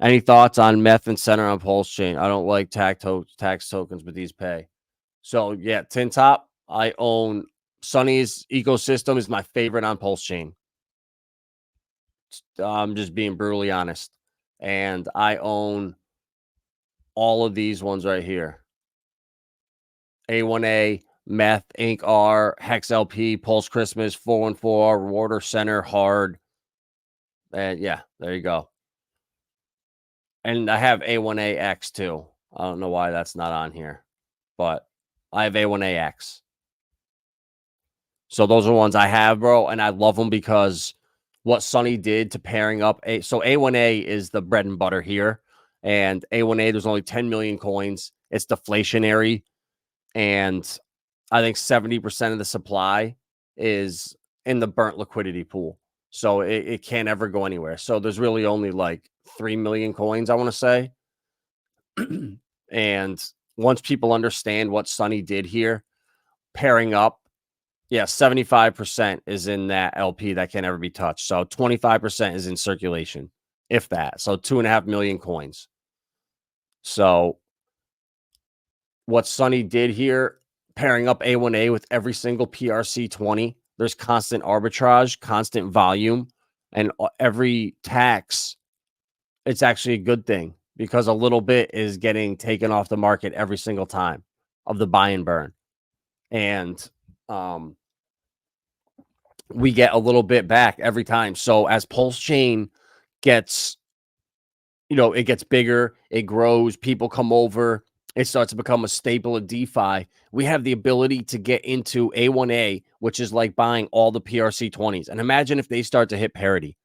Any thoughts on Meth and CENTr on Pulse Chain? I don't like tax tokens, but these pay. So yeah, Tin Top. I own Sunny's ecosystem is my favorite on Pulse Chain. I'm just being brutally honest. And I own all of these ones right here. A1A, Meth, INCr, HEXlp, Pulse Christmas, 414, Rewarder Center, Hard. And yeah, there you go. And I have A1AX too. I don't know why that's not on here, but I have A1AX. So those are ones I have, bro, and I love them because what Sunny did to pairing up A1A is the bread and butter here, and A1A there's only 10 million coins. It's deflationary, and I think 70% of the supply is in the burnt liquidity pool, so it can't ever go anywhere. So there's really only like 3 million coins, I want to say, and once people understand what Sunny did here, pairing up. Yeah, 75% is in that LP that can never be touched. So 25% is in circulation, if that. So 2.5 million coins. So what Sunny did here, pairing up A1A with every single PRC20, there's constant arbitrage, constant volume, and every tax, it's actually a good thing because a little bit is getting taken off the market every single time of the buy and burn. And we get a little bit back every time. So as Pulse Chain gets, it gets bigger, it grows, people come over, it starts to become a staple of DeFi. We have the ability to get into A1A, which is like buying all the PRC20s. And imagine if they start to hit parity.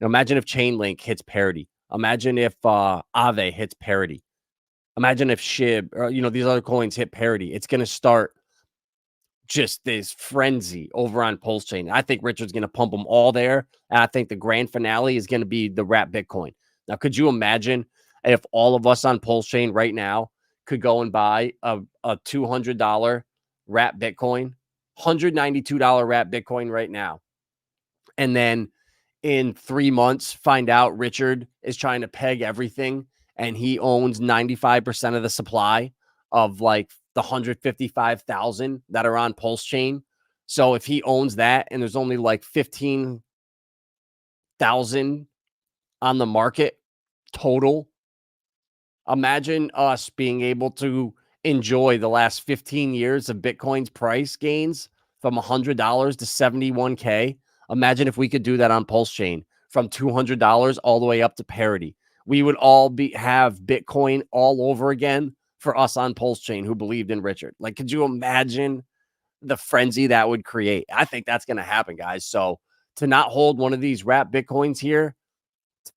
Imagine if Chainlink hits parity. Imagine if Aave hits parity. Imagine if SHIB or these other coins hit parity. It's going to start just this frenzy over on Pulse Chain. I think Richard's going to pump them all there. And I think the grand finale is going to be the wrap Bitcoin. Now, could you imagine if all of us on Pulse Chain right now could go and buy a $200 wrap Bitcoin, $192 wrap Bitcoin right now, and then in 3 months find out Richard is trying to peg everything and he owns 95% of the supply of like the 155,000 that are on Pulse Chain. So if he owns that and there's only like 15,000 on the market total, imagine us being able to enjoy the last 15 years of Bitcoin's price gains from $100 to 71K. Imagine if we could do that on Pulse Chain from $200 all the way up to parity. We would all have Bitcoin all over again for us on Pulse Chain who believed in Richard. Like, could you imagine the frenzy that would create? I think that's going to happen, guys. So to not hold one of these wrap Bitcoins here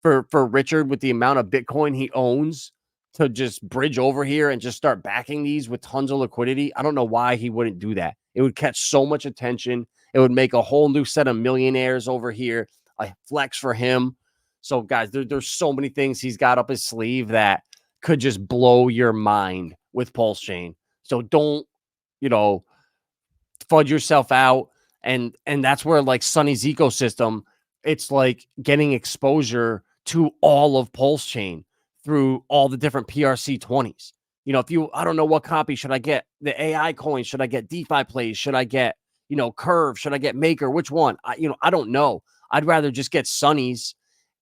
for Richard with the amount of Bitcoin he owns to just bridge over here and just start backing these with tons of liquidity, I don't know why he wouldn't do that. It would catch so much attention. It would make a whole new set of millionaires over here, a flex for him. So, guys, there's so many things he's got up his sleeve that could just blow your mind with Pulse Chain. So don't, fudge yourself out. And that's where like Sunny's ecosystem, it's like getting exposure to all of Pulse Chain through all the different PRC20s. I don't know what copy should I get, the AI coin, should I get DeFi plays, should I get, Curve, should I get Maker, which one? I don't know. I'd rather just get Sunny's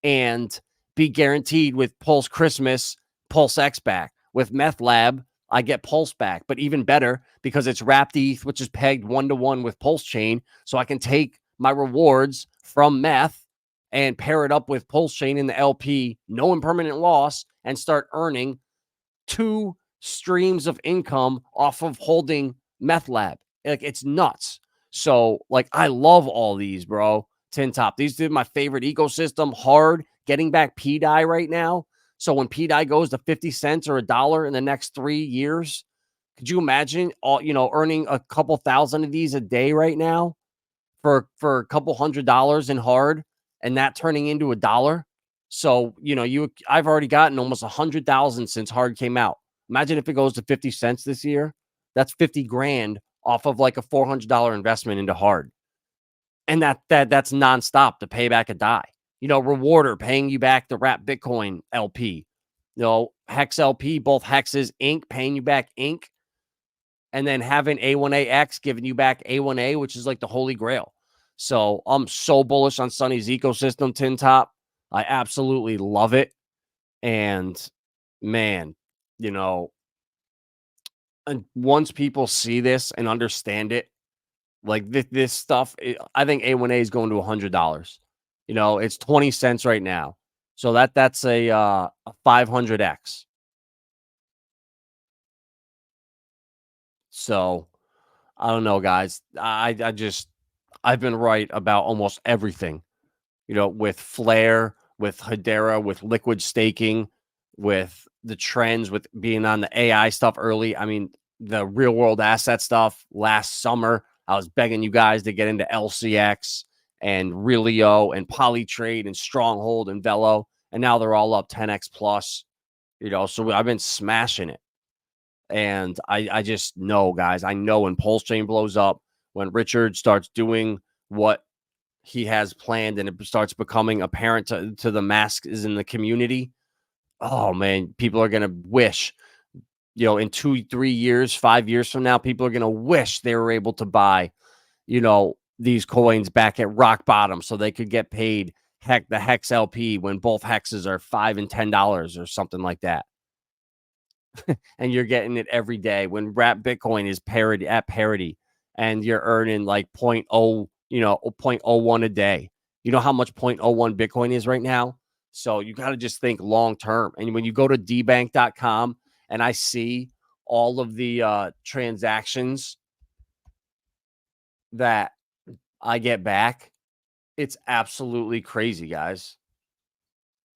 and be guaranteed with Pulse Christmas, Pulse X back. With Meth Lab, I get Pulse back, but even better because it's wrapped ETH, which is pegged 1-to-1 with Pulse Chain. So I can take my rewards from Meth and pair it up with Pulse Chain in the LP, no impermanent loss, and start earning 2 streams of income off of holding Meth Lab. Like, it's nuts. So, like, I love all these, bro. Tin Top. These are my favorite ecosystem. Hard. Getting back PDI right now. So when PDI goes to 50 cents or $1 in the next 3 years, could you imagine earning a couple thousand of these a day right now for a couple $100 in hard and that turning into $1? So, I've already gotten almost 100,000 since hard came out. Imagine if it goes to 50 cents this year. That's 50 grand off of like a $400 investment into hard. And that's nonstop to pay back a die. Rewarder paying you back the wrap Bitcoin LP. HEXlp, both hexes, Inc paying you back Inc, and then having A1AX giving you back A1A, which is like the holy grail. So I'm so bullish on Sonny's ecosystem, Tin Top. I absolutely love it. And man, you know, and once people see this and understand it, like this stuff, I think A1A is going to $100. It's 20 cents right now. So that's a 500x. So I don't know, guys. I've been right about almost everything, with Flare, with Hedera, with liquid staking, with the trends, with being on the AI stuff early. I mean, the real world asset stuff last summer, I was begging you guys to get into LCX and Realio and Polytrade and Stronghold and Velo. And now they're all up 10x plus, so I've been smashing it. And I just know, guys, I know when Pulse Chain blows up, when Richard starts doing what he has planned and it starts becoming apparent to the masses in the community, oh man, people are gonna wish, in 2, 3 years, 5 years from now, people are gonna wish they were able to buy, these coins back at rock bottom so they could get paid the HEXlp when both hexes are $5 and $10 or something like that. And you're getting it every day when wrap Bitcoin is parity and you're earning like point 0.01 a day. You know how much 0.01 Bitcoin is right now? So you got to just think long term. And when you go to dbank.com and I see all of the transactions that I get back, it's absolutely crazy, guys.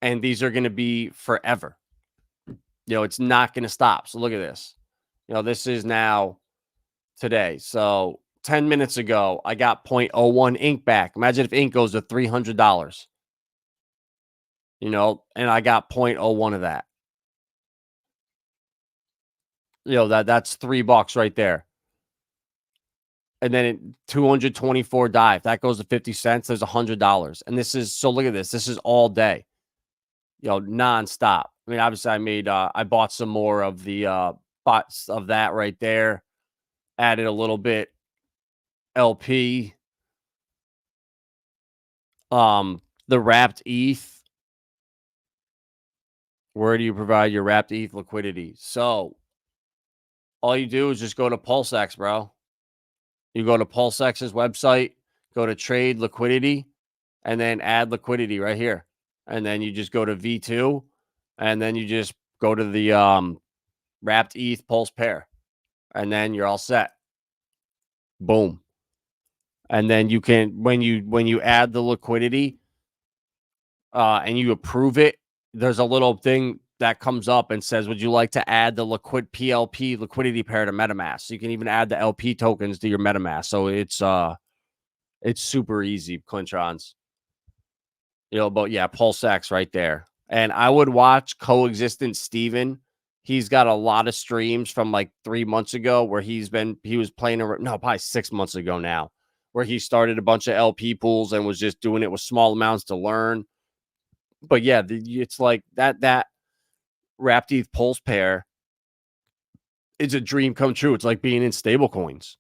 And these are going to be forever. It's not going to stop. So look at this. This is now today. So 10 minutes ago, I got 0.01 Inc back. Imagine if Inc goes to $300, and I got 0.01 of that. That's $3 right there. And then 224 DAI. If that goes to 50 cents, there's $100. And so look at this. This is all day, nonstop. I mean, obviously I bought some more of the bots of that right there. Added a little bit LP. The wrapped ETH. Where do you provide your wrapped ETH liquidity? So all you do is just go to PulseX, bro. You go to PulseX's website, go to trade liquidity, and then add liquidity right here. And then you just go to V2, and then you just go to the wrapped ETH pulse pair, and then you're all set. Boom. And then you can when you add the liquidity and you approve it, there's a little thing that comes up and says, would you like to add the PLP liquidity pair to MetaMask? So you can even add the LP tokens to your MetaMask. So it's super easy, Clintrons. But yeah, PulseX right there. And I would watch Coexistent Steven. He's got a lot of streams from like 3 months ago where he was playing probably 6 months ago now, where he started a bunch of LP pools and was just doing it with small amounts to learn. But yeah, it's like that wrapped ETH pulse pair. It's a dream come true. It's like being in stable coins.